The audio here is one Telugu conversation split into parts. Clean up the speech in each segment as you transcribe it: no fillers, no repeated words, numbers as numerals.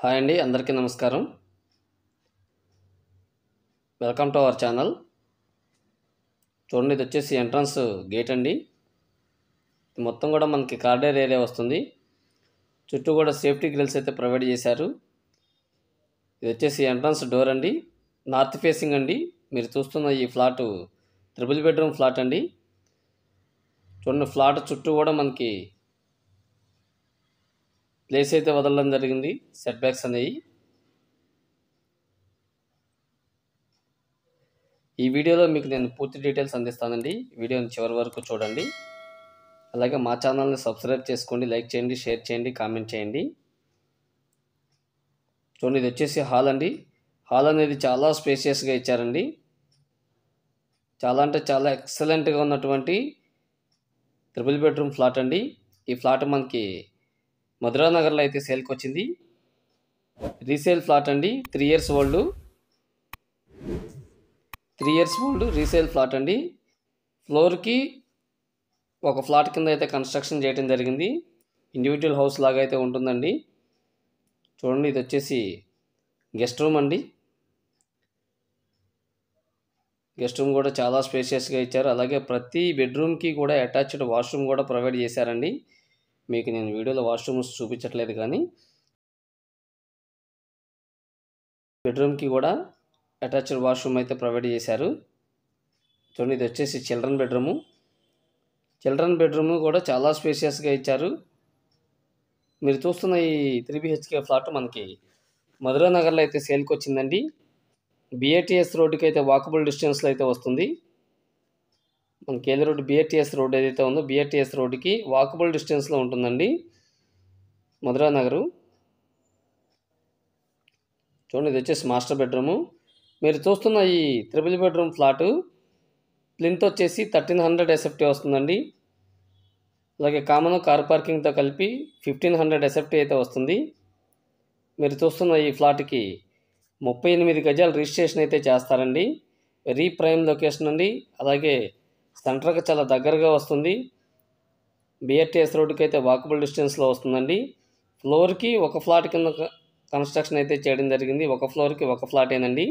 హాయ్ అండి, అందరికీ నమస్కారం. Welcome to our channel. చూడండి, ఇది వచ్చేసి ఎంట్రన్స్ గేట్ అండి. ఇది మొత్తం కూడా మనకి కార్డర్ ఏరియా వస్తుంది. చుట్టూ కూడా సేఫ్టీ గ్రిల్స్ అయితే ప్రొవైడ్ చేశారు. ఇది వచ్చేసి ఎంట్రన్స్ డోర్ అండి, నార్త్ ఫేసింగ్ అండి. మీరు చూస్తున్న ఈ ఫ్లాట్ 3 బెడ్రూమ్ ఫ్లాట్ అండి. చూడండి, ఫ్లాట్ చుట్టూ కూడా మనకి ప్లేస్ అయితే వదలడం జరిగింది, సెట్ బ్యాక్స్ అనేవి. ఈ వీడియోలో మీకు నేను పూర్తి డీటెయిల్స్ అందిస్తానండి. వీడియోని చివరి వరకు చూడండి. అలాగే మా ఛానల్ని సబ్స్క్రైబ్ చేసుకోండి, లైక్ చేయండి, షేర్ చేయండి, కామెంట్ చేయండి. చూడండి, ఇది వచ్చేసి హాల్ అండి. హాల్ అనేది చాలా స్పేషియస్గా ఇచ్చారండి. చాలా అంటే చాలా ఎక్సలెంట్గా ఉన్నటువంటి 3 బెడ్రూమ్ ఫ్లాట్ అండి. ఈ ఫ్లాట్ మనకి మధురానగర్లో అయితే సేల్కి వచ్చింది. రీసేల్ ఫ్లాట్ అండి. 3 years old. 3 years old resale flat అండి. ఫ్లోర్కి ఒక ఫ్లాట్ కింద అయితే కన్స్ట్రక్షన్ చేయడం జరిగింది. ఇండివిజువల్ హౌస్ లాగా అయితే ఉంటుందండి. చూడండి, ఇది వచ్చేసి గెస్ట్ రూమ్ అండి. గెస్ట్ రూమ్ కూడా చాలా స్పేషియస్గా ఇచ్చారు. అలాగే ప్రతి బెడ్రూమ్కి కూడా అటాచ్డ్ వాష్రూమ్ కూడా ప్రొవైడ్ చేశారండి. మీకు నేను వీడియోలో వాష్రూమ్స్ చూపించట్లేదు, కానీ బెడ్రూమ్కి కూడా అటాచ్డ్ వాష్రూమ్ అయితే ప్రొవైడ్ చేశారు. చూడండి, ఇది వచ్చేసి చిల్డ్రన్ బెడ్రూము. చిల్డ్రన్ బెడ్రూమ్ కూడా చాలా స్పేషియస్గా ఇచ్చారు. మీరు చూస్తున్న ఈ 3 BHK ఫ్లాట్ మనకి మధురానగర్లో అయితే సేల్కి వచ్చిందండి. BATS రోడ్డుకి అయితే వాకబుల్ డిస్టెన్స్లో అయితే వస్తుంది. మనకి ఏది రోడ్డు, BATS రోడ్ ఏదైతే ఉందో BATS రోడ్డుకి వాకబుల్ డిస్టెన్స్లో ఉంటుందండి మధురానగరు. చూడండి, ఇది వచ్చేసి మాస్టర్ బెడ్రూము. మీరు చూస్తున్న ఈ 3 బెడ్రూమ్ ఫ్లాటు ప్లింత్ వచ్చేసి 1300 SFT వస్తుందండి. అలాగే కామన్ కార్ పార్కింగ్తో కలిపి 1500 SFT అయితే వస్తుంది. మీరు చూస్తున్న ఈ ఫ్లాట్కి 38 గజాలు రిజిస్ట్రేషన్ అయితే చేస్తారండి. వెరీ ప్రైమ్ లొకేషన్ అండి. అలాగే సెంటర్కి చాలా దగ్గరగా వస్తుంది. BATS రోడ్డుకి అయితే వాకబుల్ డిస్టెన్స్లో వస్తుందండి. ఫ్లోర్కి ఒక ఫ్లాట్ కింద కన్స్ట్రక్షన్ అయితే చేయడం జరిగింది. ఒక ఫ్లోర్కి ఒక ఫ్లాటేనండి.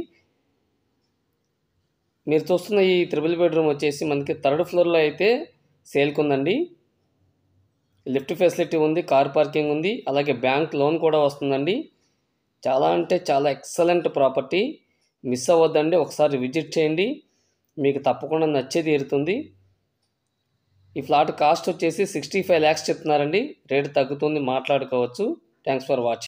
మీరు చూస్తున్న ఈ 3 బెడ్రూమ్ వచ్చేసి మనకి 3rd ఫ్లోర్లో అయితే సేల్కి ఉందండి. లిఫ్ట్ ఫెసిలిటీ ఉంది, కార్ పార్కింగ్ ఉంది, అలాగే బ్యాంక్ లోన్ కూడా వస్తుందండి. చాలా అంటే చాలా ఎక్సలెంట్ ప్రాపర్టీ. మిస్ అవ్వద్దండి, ఒకసారి విజిట్ చేయండి, మీకు తప్పకుండా నచ్చే తీరుతుంది. ఈ ఫ్లాట్ కాస్ట్ వచ్చేసి 65 lakhs చెప్తున్నారండి. రేటు తగ్గుతుంది, మాట్లాడుకోవచ్చు. Thanks for watching.